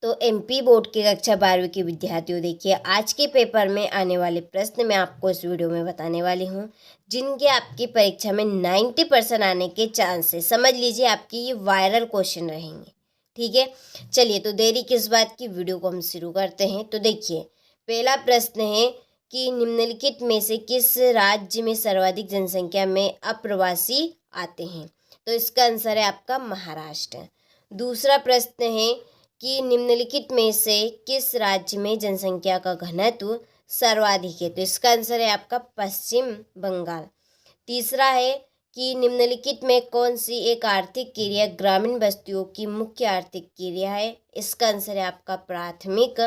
तो MP board की कक्षा 12वीं के विद्यार्थियों, देखिए आज के पेपर में आने वाले प्रश्न मैं आपको इस वीडियो में बताने वाली हूँ, जिनके आपकी परीक्षा में 90% आने के चांस है। समझ लीजिए आपकी ये वायरल क्वेश्चन रहेंगे। ठीक है, चलिए तो देरी किस बात की, वीडियो को हम शुरू करते हैं। तो देखिए पहला प्रश्न है कि निम्नलिखित में से किस राज्य में सर्वाधिक जनसंख्या में अप्रवासी आते हैं। तो इसका आंसर है आपका महाराष्ट्र। दूसरा प्रश्न है कि निम्नलिखित में से किस राज्य में जनसंख्या का घनत्व सर्वाधिक है। तो इसका आंसर है आपका पश्चिम बंगाल। तीसरा है कि निम्नलिखित में कौन सी एक आर्थिक क्रिया ग्रामीण बस्तियों की मुख्य आर्थिक क्रिया है। इसका आंसर है आपका प्राथमिक।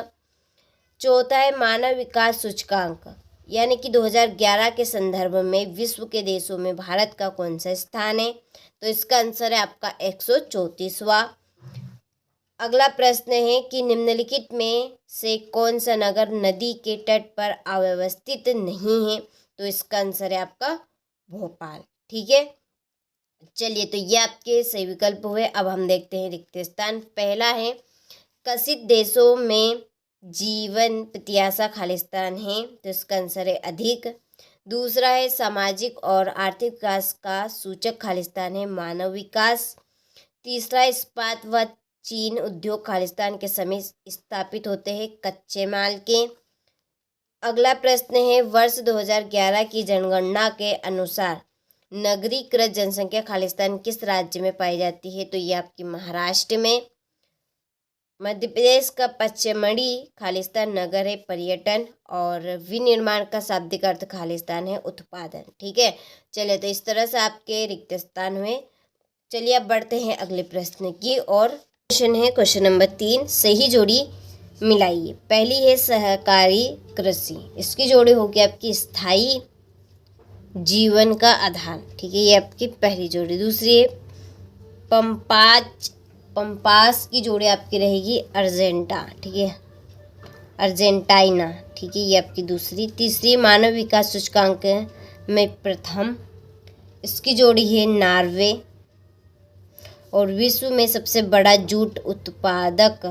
चौथा है मानव विकास सूचकांक, यानी कि 2011 के संदर्भ में विश्व के देशों में भारत का कौन सा स्थान है। तो इसका आंसर है आपका 134वां। अगला प्रश्न है कि निम्नलिखित में से कौन सा नगर नदी के तट पर अव्यवस्थित नहीं है। तो इसका आंसर है आपका भोपाल। ठीक है, चलिए तो ये आपके सही विकल्प हुए। अब हम देखते हैं रिक्त स्थान। पहला है विकसित देशों में जीवन प्रत्याशा खालिस्तान है। तो इसका आंसर है अधिक। दूसरा है सामाजिक और आर्थिक विकास का सूचक खालिस्तान है मानव विकास। तीसरा इस्पात व चीन उद्योग खालिस्तान के समय स्थापित होते हैं कच्चे माल के। अगला प्रश्न है वर्ष 2011 की जनगणना के अनुसार नगरीकृत जनसंख्या खालिस्तान किस राज्य में पाई जाती है। तो ये आपकी महाराष्ट्र में। मध्य प्रदेश का पचमढ़ी खालिस्तान नगर है पर्यटन, और विनिर्माण का शाब्दिक अर्थ खालिस्तान है उत्पादन। ठीक है, चलिए तो इस तरह से आपके रिक्त स्थान हुए। चलिए अब बढ़ते हैं अगले प्रश्न की और। क्वेश्चन है क्वेश्चन नंबर 3, सही जोड़ी मिलाइए। पहली है सहकारी कृषि, इसकी जोड़ी होगी आपकी स्थायी जीवन का आधार। ठीक है, ये आपकी पहली जोड़ी। दूसरी है पंपास की जोड़ी आपकी रहेगी अर्जेंटा। ठीक है, अर्जेंटाइना। ठीक है, ये आपकी दूसरी। तीसरी मानव विकास सूचकांक में प्रथम, इसकी जोड़ी है नॉर्वे। और विश्व में सबसे बड़ा जूट उत्पादक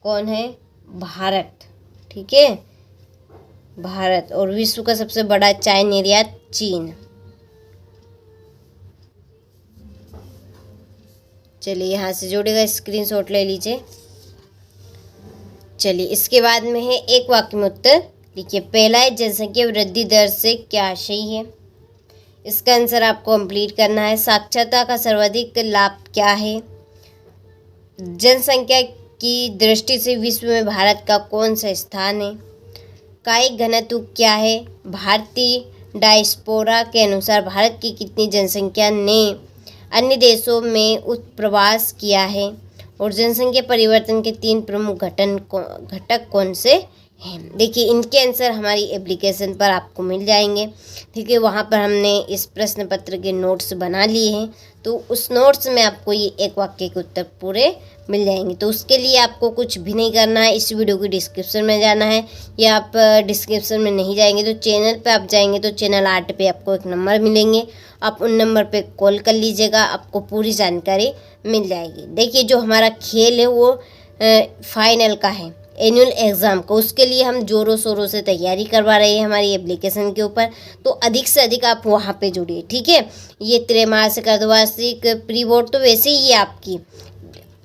कौन है, भारत। ठीक है, भारत। और विश्व का सबसे बड़ा चाय निर्यात चीन। चलिए यहाँ से जोड़ेगा, स्क्रीनशॉट ले लीजिए। चलिए इसके बाद में है एक वाक्य में उत्तर लिखिए। पहला है जनसंख्या वृद्धि दर से क्या आशय है। इसका आंसर आपको कंप्लीट करना है। साक्षरता का सर्वाधिक लाभ क्या है। जनसंख्या की दृष्टि से विश्व में भारत का कौन सा स्थान है। कायिक घनत्व क्या है। भारतीय डायस्पोरा के अनुसार भारत की कितनी जनसंख्या ने अन्य देशों में उत्प्रवास किया है। और जनसंख्या परिवर्तन के 3 प्रमुख घटक कौन से हैं। देखिए इनके आंसर हमारी एप्लीकेशन पर आपको मिल जाएंगे। ठीक है, वहाँ पर हमने इस प्रश्न पत्र के नोट्स बना लिए हैं, तो उस नोट्स में आपको ये एक वाक्य के उत्तर पूरे मिल जाएंगे। तो उसके लिए आपको कुछ भी नहीं करना है, इस वीडियो की डिस्क्रिप्शन में जाना है, या आप डिस्क्रिप्शन में नहीं जाएंगे तो चैनल पे आप जाएंगे तो चैनल 8 पे आपको एक नंबर मिलेंगे, आप उन नंबर पे कॉल कर लीजिएगा, आपको पूरी जानकारी मिल जाएगी। देखिए जो हमारा खेल है वो फाइनल का है, एनुअल एग्ज़ाम को, उसके लिए हम ज़ोरों शोरों से तैयारी करवा रहे हैं हमारी एप्लीकेशन के ऊपर। तो अधिक से अधिक आप वहाँ पे जुड़िए। ठीक है, ये त्रैमासिक अर्धवार्षिक प्री बोर्ड तो वैसे ही आपकी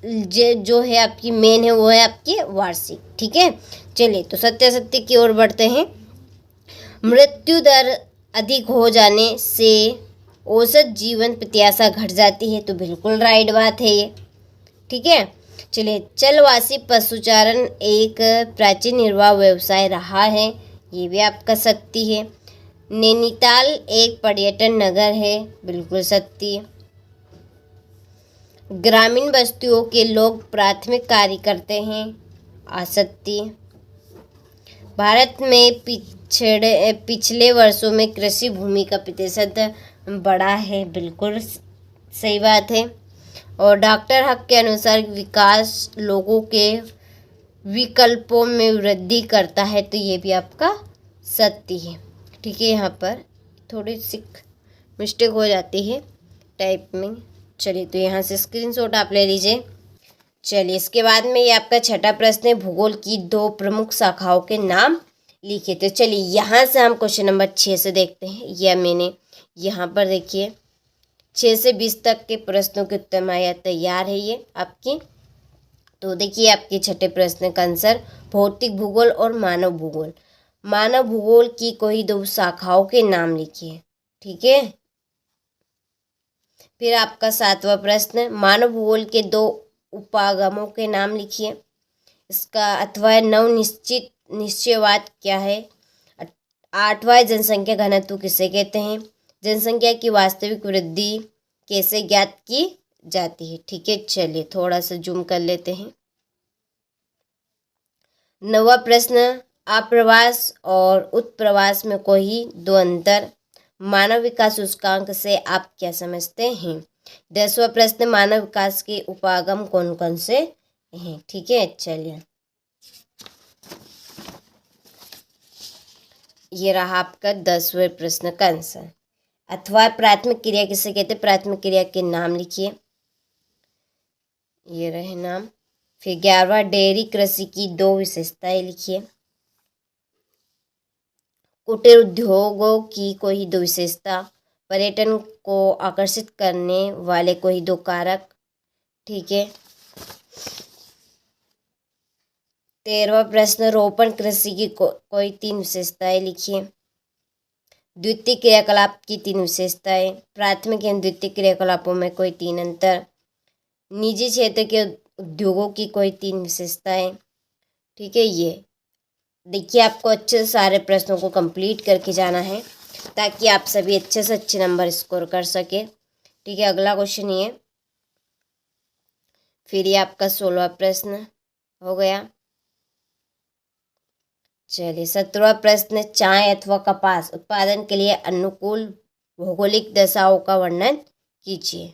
जो है आपकी मेन है वो है आपकी वार्षिक। ठीक है, चलिए तो सत्यासत्य की ओर बढ़ते हैं। मृत्यु दर अधिक हो जाने से औसत जीवन प्रत्याशा घट जाती है। तो बिल्कुल राइट बात है ये। ठीक है, चलिए चलवासी पशुचारण एक प्राचीन निर्वाह व्यवसाय रहा है, ये भी आपका सत्य है। नैनीताल एक पर्यटन नगर है, बिल्कुल सत्य। ग्रामीण बस्तियों के लोग प्राथमिक कार्य करते हैं, असत्य। भारत में पिछले वर्षों में कृषि भूमि का प्रतिशत बढ़ा है, बिल्कुल सही बात है। और डॉक्टर हक के अनुसार विकास लोगों के विकल्पों में वृद्धि करता है, तो ये भी आपका सत्य है। ठीक है, यहाँ पर थोड़ी सी मिस्टेक हो जाती है टाइप में। चलिए तो यहाँ से स्क्रीनशॉट आप ले लीजिए। चलिए इसके बाद में ये आपका छठा प्रश्न है, भूगोल की 2 प्रमुख शाखाओं के नाम लिखिए। तो चलिए यहाँ से हम क्वेश्चन नंबर 6 से देखते हैं। यह मैंने यहाँ पर देखिए 6 से 20 तक के प्रश्नों के उत्तर में तैयार है ये आपकी। तो देखिए आपके छठे प्रश्न का आंसर भौतिक भूगोल और मानव भूगोल। मानव भूगोल की कोई 2 शाखाओं के नाम लिखिए। ठीक है। फिर आपका 7वां प्रश्न, मानव भूगोल के 2 उपागमों के नाम लिखिए। इसका अथवा नव निश्चयवाद क्या है। 8वां जनसंख्या घनत्व किसे कहते हैं। जनसंख्या की वास्तविक वृद्धि कैसे ज्ञात की जाती है। ठीक है, चलिए थोड़ा सा जूम कर लेते हैं। 9वां प्रश्न, आप्रवास और उत्प्रवास में कोई 2 अंतर। मानव विकास सूचकांक से आप क्या समझते हैं। 10वां प्रश्न, मानव विकास के उपागम कौन कौन से हैं। ठीक है, चलिए ये रहा आपका 10वें प्रश्न का आंसर। अथवा प्राथमिक क्रिया किसे कहते हैं। प्राथमिक क्रिया के नाम लिखिए। ये रहे नाम। फिर 11वां, डेयरी कृषि की 2 विशेषताएं लिखिए। कुटीर उद्योगों की कोई 2 विशेषता। पर्यटन को आकर्षित करने वाले कोई 2 कारक। ठीक है। 13वां प्रश्न, रोपण कृषि की कोई 3 विशेषताएं लिखिए। द्वितीय क्रियाकलाप की 3 विशेषताएं। प्राथमिक एवं द्वितीय क्रियाकलापों में कोई 3 अंतर। निजी क्षेत्र के उद्योगों की कोई 3 विशेषताएं। ठीक है, ये देखिए आपको अच्छे से सारे प्रश्नों को कंप्लीट करके जाना है ताकि आप सभी अच्छे से अच्छे नंबर स्कोर कर सके। ठीक है, अगला क्वेश्चन ये। फिर ये आपका 16वां प्रश्न हो गया। चलिए 17वां प्रश्न, चाय अथवा कपास उत्पादन के लिए अनुकूल भौगोलिक दशाओं का वर्णन कीजिए।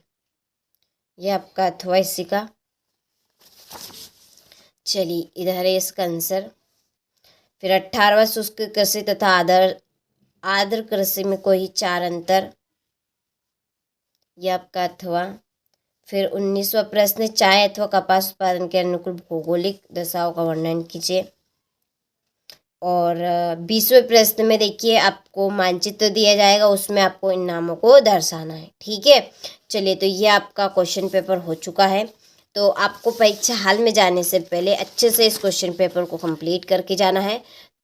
यह आपका अथवा इसी का। चलिए इधर है इसका आंसर। फिर 18वां, शुष्क कृषि तथा आर्द्र कृषि में कोई 4 अंतर। यह आपका अथवा। फिर 19वां प्रश्न, चाय अथवा कपास उत्पादन के अनुकूल भौगोलिक दशाओं का वर्णन कीजिए। और 20वें प्रश्न में देखिए आपको मानचित्र दिया जाएगा, उसमें आपको इन नामों को दर्शाना है। ठीक है, चलिए तो ये आपका क्वेश्चन पेपर हो चुका है। तो आपको परीक्षा हाल में जाने से पहले अच्छे से इस क्वेश्चन पेपर को कंप्लीट करके जाना है।